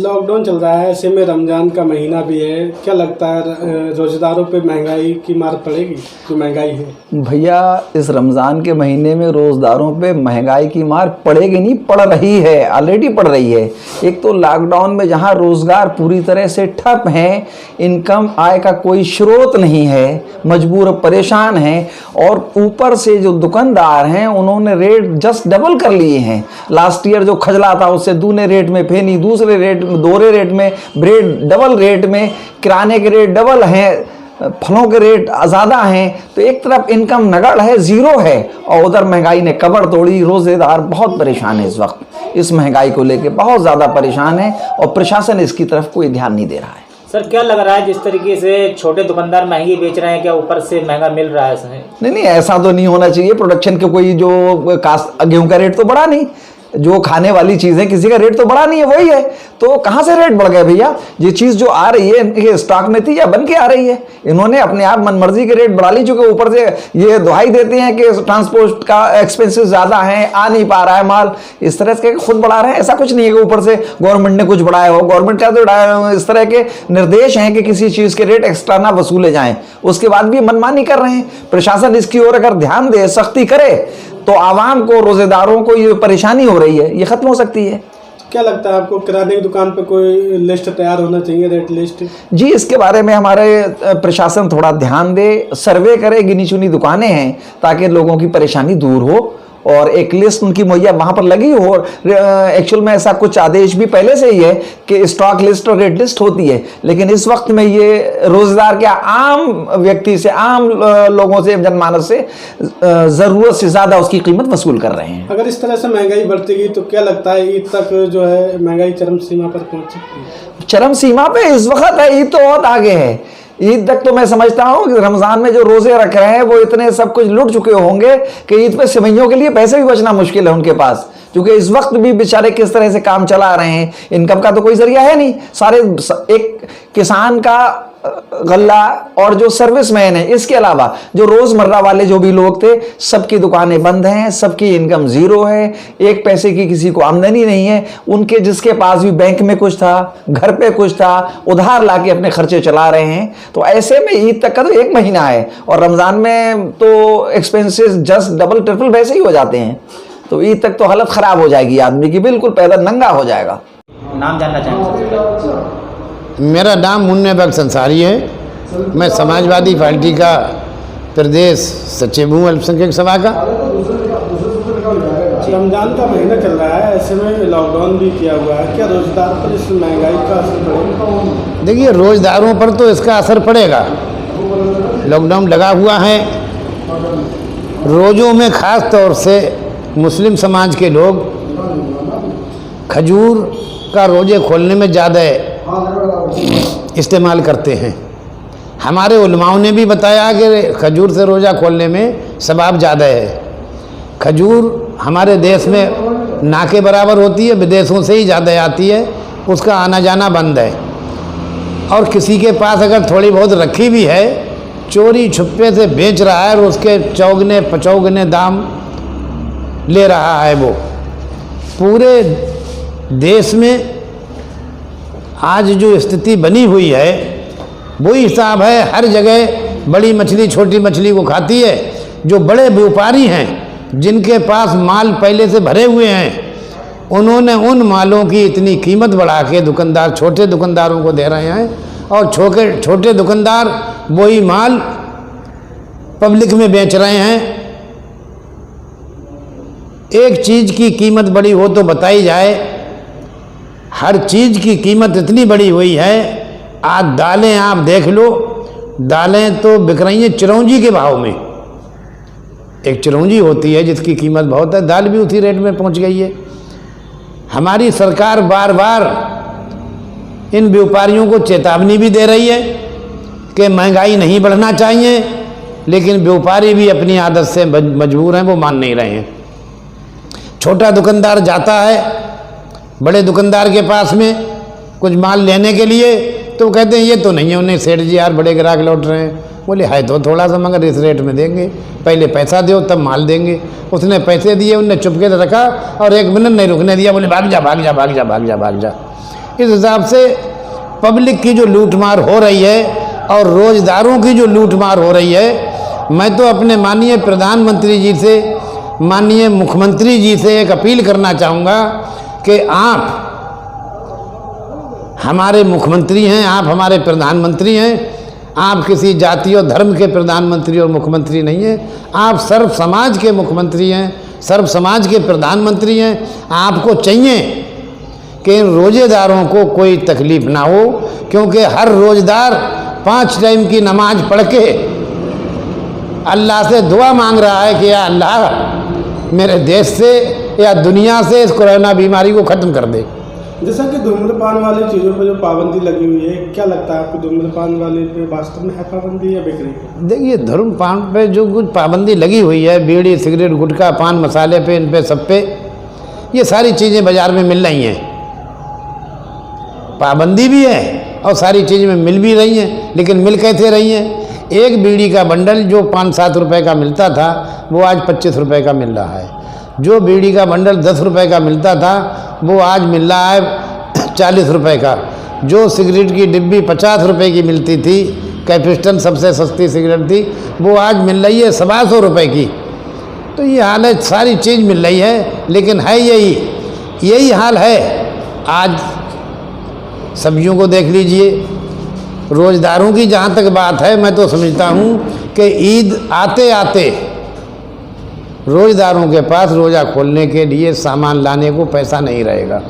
Lockdown चल रहा है, ऐसे में रमज़ान का महीना भी है, क्या लगता है रोज़ेदारों पे महंगाई की मार पड़ेगी? जो महंगाई है भैया, इस रमज़ान के महीने में रोज़दारों पे महंगाई की मार पड़ेगी नहीं, पड़ रही है, ऑलरेडी पड़ रही है। एक तो लॉकडाउन में जहां रोज़गार पूरी तरह से ठप हैं, इनकम आय का कोई स्रोत नहीं है, मजबूर परेशान हैं, और ऊपर से जो दुकानदार हैं उन्होंने रेट जस्ट डबल कर लिए हैं। लास्ट ईयर जो खजला था उससे दूने रेट में फेनी, दूसरे रेट में, दोहरे रेट में, ब्रेड डबल रेट में, किराने के रेट डबल हैं, फलों के रेट ज़्यादा हैं। तो एक तरफ इनकम नगड़ है, ज़ीरो है, और उधर महंगाई ने कमर तोड़ी। रोज़ेदार बहुत परेशान है इस वक्त, इस महंगाई को लेके बहुत ज़्यादा परेशान है, और प्रशासन इसकी तरफ कोई ध्यान नहीं दे रहा है। सर, क्या लग रहा है जिस तरीके से छोटे दुकानदार महंगी बेच रहे हैं, क्या ऊपर से महंगा मिल रहा है? नहीं, ऐसा तो नहीं होना चाहिए। प्रोडक्शन के कोई जो गेहूं का रेट तो बढ़ा नहीं, जो खाने वाली चीज़ है किसी का रेट तो बढ़ा नहीं है, वही है। तो कहाँ से रेट बढ़ गए भैया? ये चीज़ जो आ रही है इनके स्टॉक में थी या बन के आ रही है? इन्होंने अपने आप मनमर्जी के रेट बढ़ा ली, चूँकि ऊपर से ये दुहाई देते हैं कि ट्रांसपोर्ट का एक्सपेंसेस ज़्यादा है, आ नहीं पा रहा है माल, इस तरह से खुद बढ़ा रहे हैं। ऐसा कुछ नहीं है कि ऊपर से गवर्नमेंट ने कुछ बढ़ाया हो। गवर्नमेंट क्या तो बढ़ाया, इस तरह के निर्देश हैं कि किसी चीज़ के रेट एक्स्ट्रा ना वसूले जाएँ, उसके बाद भी मनमानी कर रहे हैं। प्रशासन इसकी ओर अगर ध्यान दे, सख्ती करे, तो आवाम को, रोज़ेदारों को ये परेशानी हो रही है, ये ख़त्म हो सकती है। क्या लगता है आपको, किराने की दुकान पे कोई लिस्ट तैयार होना चाहिए, रेट लिस्ट? जी, इसके बारे में हमारे प्रशासन थोड़ा ध्यान दे, सर्वे करे, गिनी चुनी दुकानें हैं, ताकि लोगों की परेशानी दूर हो और एक लिस्ट उनकी मुहैया वहाँ पर लगी हो। एक्चुअल में ऐसा कुछ आदेश भी पहले से ही है कि स्टॉक लिस्ट और रेट लिस्ट होती है, लेकिन इस वक्त में ये रोज़गार के आम व्यक्ति से, आम लोगों से, जनमानस से ज़रूरत से ज़्यादा उसकी कीमत वसूल कर रहे हैं। अगर इस तरह से महंगाई बढ़ती तो क्या लगता है ईद तक जो है महंगाई चरम सीमा पर पहुँच सकती है? चरम सीमा पे इस वक्त है, ईद तो बहुत आगे है। ईद तक तो मैं समझता हूँ कि रमज़ान में जो रोज़े रख रहे हैं वो इतने सब कुछ लुट चुके होंगे कि ईद पे सेवइयों के लिए पैसे भी बचना मुश्किल है उनके पास, क्योंकि इस वक्त भी बेचारे किस तरह से काम चला रहे हैं। इनकम का तो कोई जरिया है नहीं। सारे एक किसान का गल्ला और जो सर्विसमैन है, इसके अलावा जो रोज़मर्रा वाले जो भी लोग थे, सबकी दुकानें बंद हैं, सबकी इनकम ज़ीरो है, एक पैसे की किसी को आमदनी नहीं है। उनके जिसके पास भी बैंक में कुछ था, घर पे कुछ था, उधार लाके अपने खर्चे चला रहे हैं। तो ऐसे में ईद तक का तो 1 महीना है, और रमज़ान में तो एक्सपेंसेस जस्ट डबल ट्रिपल वैसे ही हो जाते हैं। तो ईद तक तो हालत ख़राब हो जाएगी आदमी की, बिल्कुल पैदा नंगा हो जाएगा। नाम जानना चाहेंगे? मेरा नाम मुन्ने बख्श अंसारी है। मैं समाजवादी पार्टी का प्रदेश सचिव हूँ, अल्पसंख्यक सभा का। रमज़ान का महीना चल रहा है, ऐसे में लॉकडाउन भी किया हुआ है, क्या रोज़गार पर इस महंगाई का असर पड़ेगा? देखिए, रोज़दारों पर तो इसका असर पड़ेगा। लॉकडाउन लगा हुआ है, रोज़ों में ख़ास तौर से मुस्लिम समाज के लोग खजूर का रोज़े खोलने में ज़्यादा इस्तेमाल करते हैं। हमारे उलमाओं ने भी बताया कि खजूर से रोज़ा खोलने में सवाब ज़्यादा है। खजूर हमारे देश में ना के बराबर होती है, विदेशों से ही ज़्यादा आती है, उसका आना जाना बंद है। और किसी के पास अगर थोड़ी बहुत रखी भी है, चोरी छुपे से बेच रहा है और उसके चौगने पचौगने दाम ले रहा है। वो पूरे देश में आज जो स्थिति बनी हुई है वही हिसाब है। हर जगह बड़ी मछली छोटी मछली को खाती है। जो बड़े व्यापारी हैं, जिनके पास माल पहले से भरे हुए हैं, उन्होंने उन मालों की इतनी कीमत बढ़ा के दुकानदार, छोटे दुकानदारों को दे रहे हैं, और छोटे दुकानदार वही माल पब्लिक में बेच रहे हैं। एक चीज़ की कीमत बढ़ी हो तो बताई जाए। हर चीज़ की कीमत इतनी बढ़ी हुई है। आज दालें आप देख लो, दालें तो बिक रही हैं चिरौंजी के भाव में। एक चिरौंजी होती है जिसकी कीमत बहुत है, दाल भी उसी रेट में पहुंच गई है। हमारी सरकार बार बार इन व्यापारियों को चेतावनी भी दे रही है कि महंगाई नहीं बढ़ना चाहिए, लेकिन व्यापारी भी अपनी आदत से मजबूर हैं, वो मान नहीं रहे हैं। छोटा दुकानदार जाता है बड़े दुकानदार के पास में कुछ माल लेने के लिए, तो कहते हैं ये तो नहीं है, उन्हें सेठ जी यार बड़े ग्राहक लौट रहे हैं। बोले है तो थोड़ा सा, मगर इस रेट में देंगे, पहले पैसा दो तब माल देंगे। उसने पैसे दिए, उनने चुपके से रखा और 1 मिनट नहीं रुकने दिया। बोले भाग जा भाग जा भाग जा भाग जा भाग जा। इस हिसाब से पब्लिक की जो लूटमार हो रही है और रोजदारों की जो लूटमार हो रही है, मैं तो अपने माननीय प्रधानमंत्री जी से, माननीय मुख्यमंत्री जी से एक अपील करना चाहूँगा कि आप हमारे मुख्यमंत्री हैं, आप हमारे प्रधानमंत्री हैं, आप किसी जाति और धर्म के प्रधानमंत्री और मुख्यमंत्री नहीं हैं, आप सर्व समाज के मुख्यमंत्री हैं, सर्व समाज के प्रधानमंत्री हैं। आपको चाहिए कि इन रोजेदारों को कोई तकलीफ ना हो, क्योंकि हर रोजदार 5 टाइम की नमाज पढ़ के अल्लाह से दुआ मांग रहा है कि या अल्लाह मेरे देश से या दुनिया से इस कोरोना बीमारी को ख़त्म कर दे। जैसा कि धूम्रपान वाली चीज़ों पर जो पाबंदी लगी हुई है, क्या लगता है आपको धूम्रपान वाले पे वास्तव में है पाबंदी या बिक्री? देखिए, धूम्रपान पे जो कुछ पाबंदी लगी हुई है, बीड़ी, सिगरेट, गुटखा, पान मसाले पे, इन पे सब पे ये सारी चीज़ें बाज़ार में मिल रही हैं, पाबंदी भी है और सारी चीज़ें मिल भी रही हैं। लेकिन मिल कैसे रही हैं? एक बीड़ी का बंडल जो 5-7 रुपए का मिलता था वो आज 25 रुपए का मिल रहा है। जो बीड़ी का बंडल 10 रुपए का मिलता था वो आज मिल रहा है 40 रुपए का। जो सिगरेट की डिब्बी 50 रुपए की मिलती थी, कैपिस्टन सबसे सस्ती सिगरेट थी, वो आज मिल रही है 125 रुपए की। तो ये हाल है, सारी चीज़ मिल रही है, लेकिन है यही हाल है। आज सब्जियों को देख लीजिए, रोज़दारों की जहाँ तक बात है, मैं तो समझता हूँ कि ईद आते आते रोज़दारों के पास रोज़ा खोलने के लिए सामान लाने को पैसा नहीं रहेगा।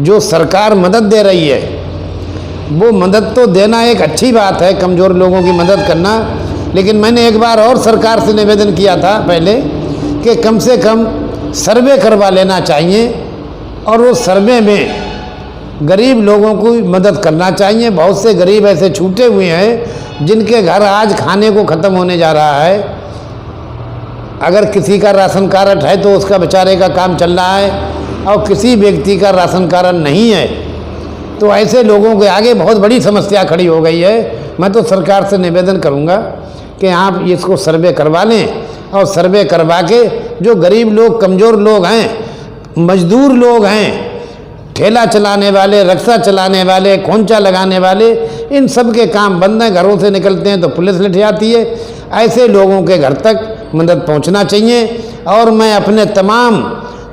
जो सरकार मदद दे रही है वो मदद तो देना एक अच्छी बात है, कमज़ोर लोगों की मदद करना, लेकिन मैंने एक बार और सरकार से निवेदन किया था पहले कि कम से कम सर्वे करवा लेना चाहिए और वो सर्वे में गरीब लोगों को मदद करना चाहिए। बहुत से गरीब ऐसे छूटे हुए हैं जिनके घर आज खाने को ख़त्म होने जा रहा है। अगर किसी का राशन कार्ड है तो उसका बेचारे का काम चल रहा है, और किसी व्यक्ति का राशन कार्ड नहीं है तो ऐसे लोगों के आगे बहुत बड़ी समस्या खड़ी हो गई है। मैं तो सरकार से निवेदन करूंगा कि आप इसको सर्वे करवा लें, और सर्वे करवा के जो गरीब लोग, कमज़ोर लोग हैं, मजदूर लोग हैं, ठेला चलाने वाले, रिक्शा चलाने वाले, खोंचा लगाने वाले, इन सब के काम बंद हैं, घरों से निकलते हैं तो पुलिस लेट जाती है। ऐसे लोगों के घर तक मदद पहुंचना चाहिए। और मैं अपने तमाम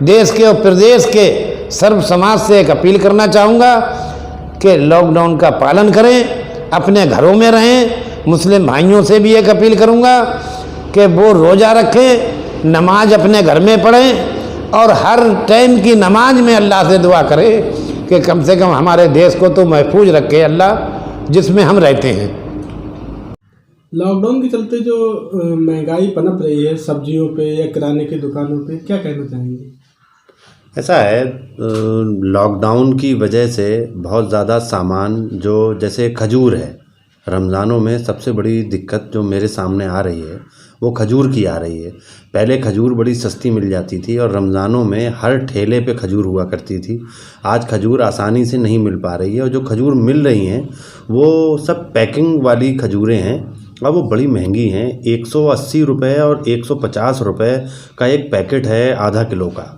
देश के और प्रदेश के सर्व समाज से एक अपील करना चाहूँगा कि लॉकडाउन का पालन करें, अपने घरों में रहें। मुस्लिम भाइयों से भी एक अपील करूँगा कि वो रोज़ा रखें, नमाज अपने घर में पढ़ें, और हर टाइम की नमाज में अल्लाह से दुआ करें कि कम से कम हमारे देश को तो महफूज रखे अल्लाह जिसमें हम रहते हैं। लॉकडाउन के चलते जो महंगाई पनप रही है सब्जियों पे या किराने की दुकानों पे, क्या कहना चाहेंगे? ऐसा है, लॉकडाउन की वजह से बहुत ज़्यादा सामान, जो जैसे खजूर है, रमज़ानों में सबसे बड़ी दिक्कत जो मेरे सामने आ रही है वो खजूर की आ रही है। पहले खजूर बड़ी सस्ती मिल जाती थी और रमज़ानों में हर ठेले पे खजूर हुआ करती थी। आज खजूर आसानी से नहीं मिल पा रही है, और जो खजूर मिल रही हैं वो सब पैकिंग वाली खजूरें हैं और वो बड़ी महंगी हैं। 180 रुपये और 150 रुपये का एक पैकेट है आधा किलो का,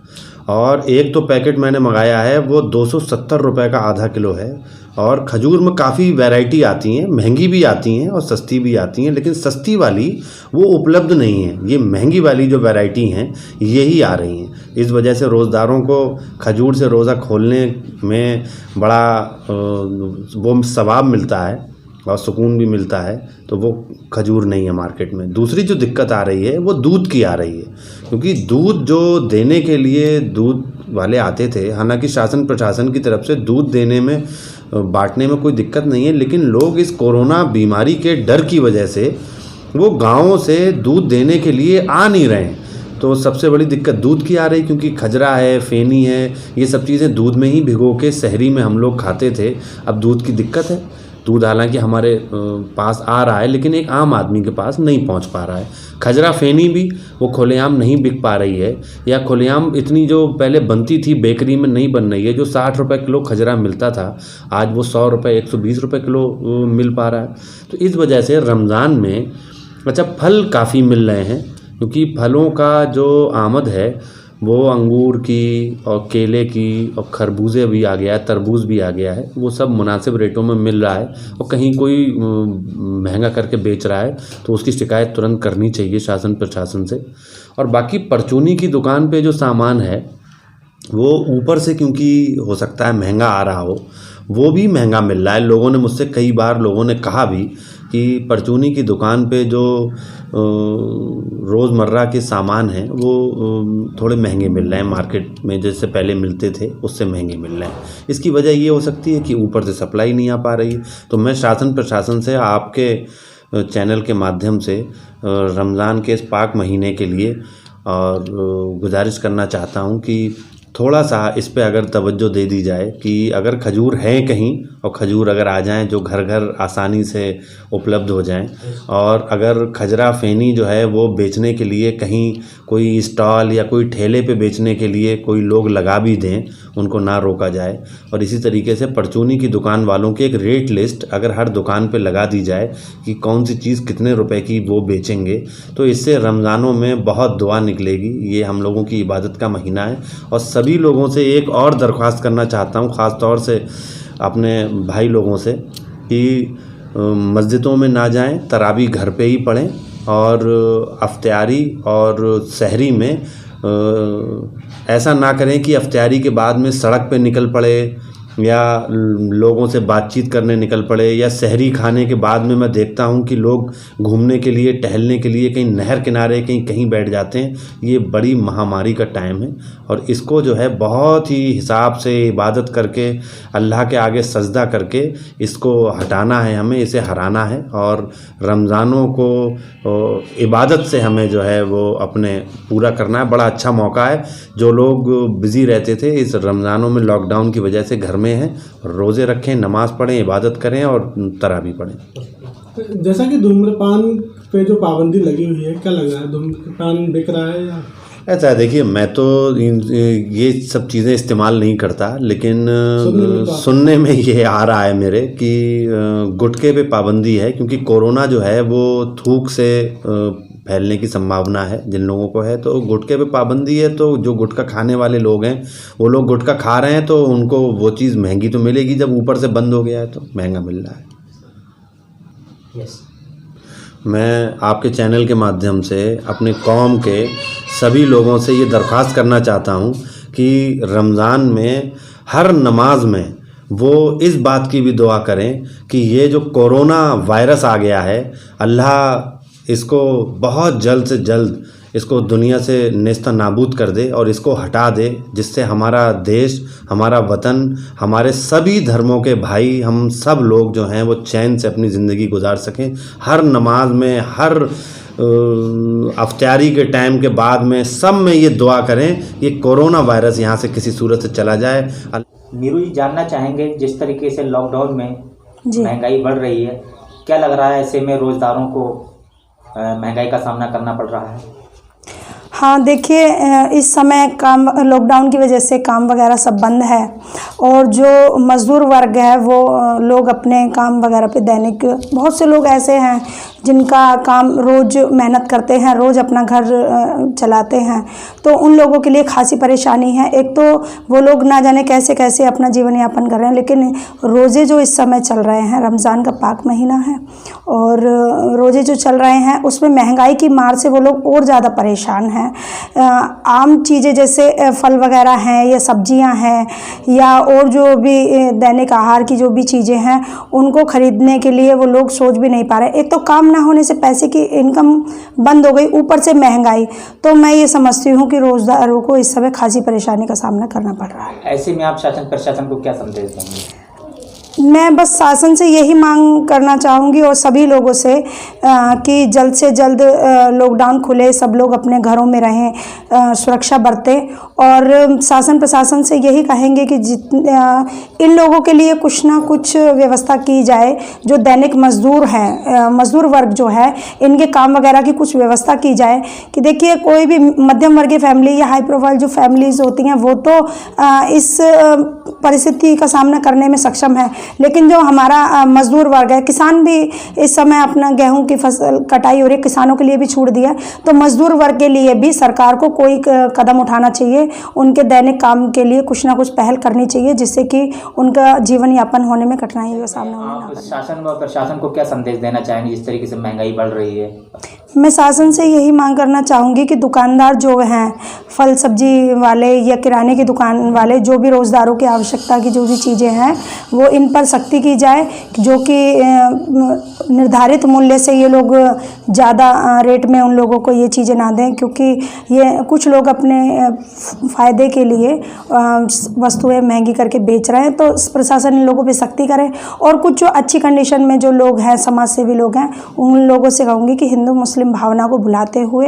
और एक तो पैकेट मैंने मंगाया है वो 270 रुपये का आधा किलो है। और खजूर में काफ़ी वैरायटी आती हैं, महंगी भी आती हैं और सस्ती भी आती हैं, लेकिन सस्ती वाली वो उपलब्ध नहीं है। ये महंगी वाली जो वैरायटी हैं यही आ रही हैं। इस वजह से रोज़दारों को खजूर से रोज़ा खोलने में बड़ा वो सवाब मिलता है और सुकून भी मिलता है, तो वो खजूर नहीं है मार्केट में। दूसरी जो दिक्कत आ रही है वो दूध की आ रही है, क्योंकि दूध जो देने के लिए दूध वाले आते थे, हालांकि शासन प्रशासन की तरफ से दूध देने में, बांटने में कोई दिक्कत नहीं है, लेकिन लोग इस कोरोना बीमारी के डर की वजह से वो गाँवों से दूध देने के लिए आ नहीं रहे हैं। तो सबसे बड़ी दिक्कत दूध की आ रही, क्योंकि खजरा है, फेनी है, ये सब चीज़ें दूध में ही भिगो के शहरी में हम लोग खाते थे। अब दूध की दिक्कत है। दूध हालांकि हमारे पास आ रहा है, लेकिन एक आम आदमी के पास नहीं पहुंच पा रहा है। खजरा फेनी भी वो खुलेआम नहीं बिक पा रही है, या खुलेआम इतनी जो पहले बनती थी बेकरी में नहीं बन रही है। जो 60 रुपये किलो खजरा मिलता था, आज वो 100 रुपये, 120 रुपये किलो मिल पा रहा है। तो इस वजह से रमज़ान में अच्छा फल काफ़ी मिल रहे हैं, क्योंकि फलों का जो आमद है वो अंगूर की और केले की और खरबूजे भी आ गया है, तरबूज भी आ गया है, वो सब मुनासिब रेटों में मिल रहा है। और कहीं कोई महंगा करके बेच रहा है तो उसकी शिकायत तुरंत करनी चाहिए शासन प्रशासन से। और बाकी परचूनी की दुकान पे जो सामान है वो ऊपर से क्योंकि हो सकता है महंगा आ रहा हो, वो भी महंगा मिल रहा है। लोगों ने मुझसे कई बार लोगों ने कहा भी कि परचूनी की दुकान पे जो रोज़मर्रा के सामान हैं वो थोड़े महंगे मिल रहे हैं, मार्केट में जैसे पहले मिलते थे उससे महंगे मिल रहे हैं। इसकी वजह ये हो सकती है कि ऊपर से सप्लाई नहीं आ पा रही। तो मैं शासन प्रशासन से आपके चैनल के माध्यम से रमज़ान के इस पाक महीने के लिए और गुजारिश करना चाहता हूँ कि थोड़ा सा इस पे अगर तवज्जो दे दी जाए कि अगर खजूर हैं कहीं और खजूर अगर आ जाएं जो घर घर आसानी से उपलब्ध हो जाएं, और अगर खजरा फेनी जो है वो बेचने के लिए कहीं कोई स्टॉल या कोई ठेले पे बेचने के लिए कोई लोग लगा भी दें, उनको ना रोका जाए। और इसी तरीके से परचूनी की दुकान वालों की एक रेट लिस्ट अगर हर दुकान पे लगा दी जाए कि कौन सी चीज़ कितने रुपए की वो बेचेंगे, तो इससे रमज़ानों में बहुत दुआ निकलेगी। ये हम लोगों की इबादत का महीना है। और सभी लोगों से एक और दरख्वास्त करना चाहता हूँ, ख़ास तौर से अपने भाई लोगों से, कि मस्जिदों में ना जाएं, तरावी घर पे ही पढ़ें और अफ्तारी और सहरी में ऐसा ना करें कि अफ्तारी के बाद में सड़क पे निकल पड़े या लोगों से बातचीत करने निकल पड़े, या सहरी खाने के बाद में मैं देखता हूं कि लोग घूमने के लिए, टहलने के लिए कहीं नहर किनारे कहीं बैठ जाते हैं। ये बड़ी महामारी का टाइम है और इसको जो है बहुत ही हिसाब से इबादत करके, अल्लाह के आगे सजदा करके इसको हटाना है, हमें इसे हराना है। और रमज़ानों को इबादत से हमें जो है वो अपने पूरा करना है। बड़ा अच्छा मौका है, जो लोग बिज़ी रहते थे इस रमज़ानों में लॉकडाउन की वजह से घर में हैं, रोज़े रखें, नमाज़ पढ़ें, इबादत करें और तरावी पढ़ें। जैसा कि धूम्रपान पे जो पाबंदी लगी हुई है, क्या लग रहा है, धूम्रपान बिक रहा है या? ऐसा है, देखिए मैं तो ये सब चीज़ें इस्तेमाल नहीं करता, लेकिन सुनने में ये आ रहा है मेरे कि गुटखे पे पाबंदी है, क्योंकि कोरोना जो है वो थूक से फैलने की संभावना है जिन लोगों को है। तो गुटखे पे पाबंदी है, तो जो गुटखा खाने वाले लोग हैं वो लोग गुटखा खा रहे हैं, तो उनको वो चीज़ महंगी तो मिलेगी, जब ऊपर से बंद हो गया है तो महंगा मिल रहा है। मैं आपके चैनल के माध्यम से अपने कौम के सभी लोगों से ये दरख्वास्त करना चाहता हूँ कि रमज़ान में हर नमाज में वो इस बात की भी दुआ करें कि ये जो कोरोना वायरस आ गया है, अल्लाह इसको बहुत जल्द से जल्द इसको दुनिया से नेस्ता नाबूद कर दे और इसको हटा दे, जिससे हमारा देश, हमारा वतन, हमारे सभी धर्मों के भाई, हम सब लोग जो हैं वो चैन से अपनी ज़िंदगी गुजार सकें। हर नमाज में, हर अफ्तारी के टाइम के बाद में, सब में ये दुआ करें ये कोरोना वायरस यहाँ से किसी सूरत से चला जाए। नीरू जी, जानना चाहेंगे जिस तरीके से लॉकडाउन में महंगाई बढ़ रही है, क्या लग रहा है ऐसे में रोज़दारों को महंगाई का सामना करना पड़ रहा है? हाँ, देखिए इस समय काम, लॉकडाउन की वजह से काम वगैरह सब बंद है और जो मज़दूर वर्ग है वो लोग अपने काम वगैरह पे दैनिक, बहुत से लोग ऐसे हैं जिनका काम रोज़ मेहनत करते हैं, रोज़ अपना घर चलाते हैं, तो उन लोगों के लिए खासी परेशानी है। एक तो वो लोग ना जाने कैसे कैसे अपना जीवन यापन कर रहे हैं, लेकिन रोज़े जो इस समय चल रहे हैं, रमज़ान का पाक महीना है और रोज़े जो चल रहे हैं उसमें महंगाई की मार से वो लोग और ज़्यादा परेशान हैं। आम चीज़ें जैसे फल वगैरह हैं या सब्जियां हैं या और जो भी दैनिक आहार की जो भी चीज़ें हैं, उनको ख़रीदने के लिए वो लोग सोच भी नहीं पा रहे। एक तो काम ना होने से पैसे की इनकम बंद हो गई, ऊपर से महंगाई। तो मैं ये समझती हूँ कि रोज़दारों को इस समय खासी परेशानी का सामना करना पड़ रहा है। ऐसे में आप शासन प्रशासन को क्या संदेश देंगे? मैं बस शासन से यही मांग करना चाहूँगी और सभी लोगों से कि जल्द से जल्द लॉकडाउन खुले, सब लोग अपने घरों में रहें, सुरक्षा बरतें और शासन प्रशासन से यही कहेंगे कि इन लोगों के लिए कुछ ना कुछ व्यवस्था की जाए। जो दैनिक मजदूर हैं, मजदूर वर्ग जो है, इनके काम वगैरह की कुछ व्यवस्था की जाए। कि देखिए कोई भी मध्यम वर्गीय फैमिली या हाई प्रोफाइल जो फैमिलीज होती हैं वो तो इस परिस्थिति का सामना करने में सक्षम है, लेकिन जो हमारा मजदूर वर्ग है, किसान भी इस समय अपना गेहूं की फसल कटाई हो रही है, किसानों के लिए भी छूट दिया। तो मजदूर वर्ग के लिए भी सरकार को कोई कदम उठाना चाहिए, उनके दैनिक काम के लिए कुछ ना कुछ पहल करनी चाहिए, जिससे कि उनका जीवन यापन होने में कठिनाइयों का सामना होना ना आप पड़े। शासन व प्रशासन को क्या संदेश देना चाहेंगे जिस तरीके से महंगाई बढ़ रही है? मैं शासन से यही मांग करना चाहूँगी कि दुकानदार जो हैं, फल सब्जी वाले या किराने की दुकान वाले, जो भी रोज़गारों की आवश्यकता की जो भी चीज़ें हैं वो इन पर सख्ती की जाए, जो कि निर्धारित मूल्य से ये लोग ज़्यादा रेट में उन लोगों को ये चीज़ें ना दें, क्योंकि ये कुछ लोग अपने फ़ायदे के लिए वस्तुएं महंगी करके बेच रहे हैं। तो प्रशासन इन लोगों पे सख्ती करे, और कुछ जो अच्छी कंडीशन में जो लोग हैं, समाज सेवी लोग हैं, उन लोगों से कहूँगी कि हिंदू मुस्लिम भावना को भुलाते हुए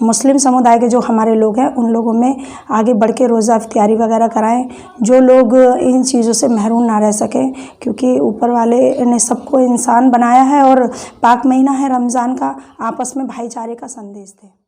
मुस्लिम समुदाय के जो हमारे लोग हैं उन लोगों में आगे बढ़ के रोज़ा इफ्तारी वगैरह कराएं, जो लोग इन चीज़ों से महरूम ना रह सकें, क्योंकि ऊपर वाले ने सबको इंसान बनाया है और पाक महीना है रमज़ान का, आपस में भाईचारे का संदेश दें।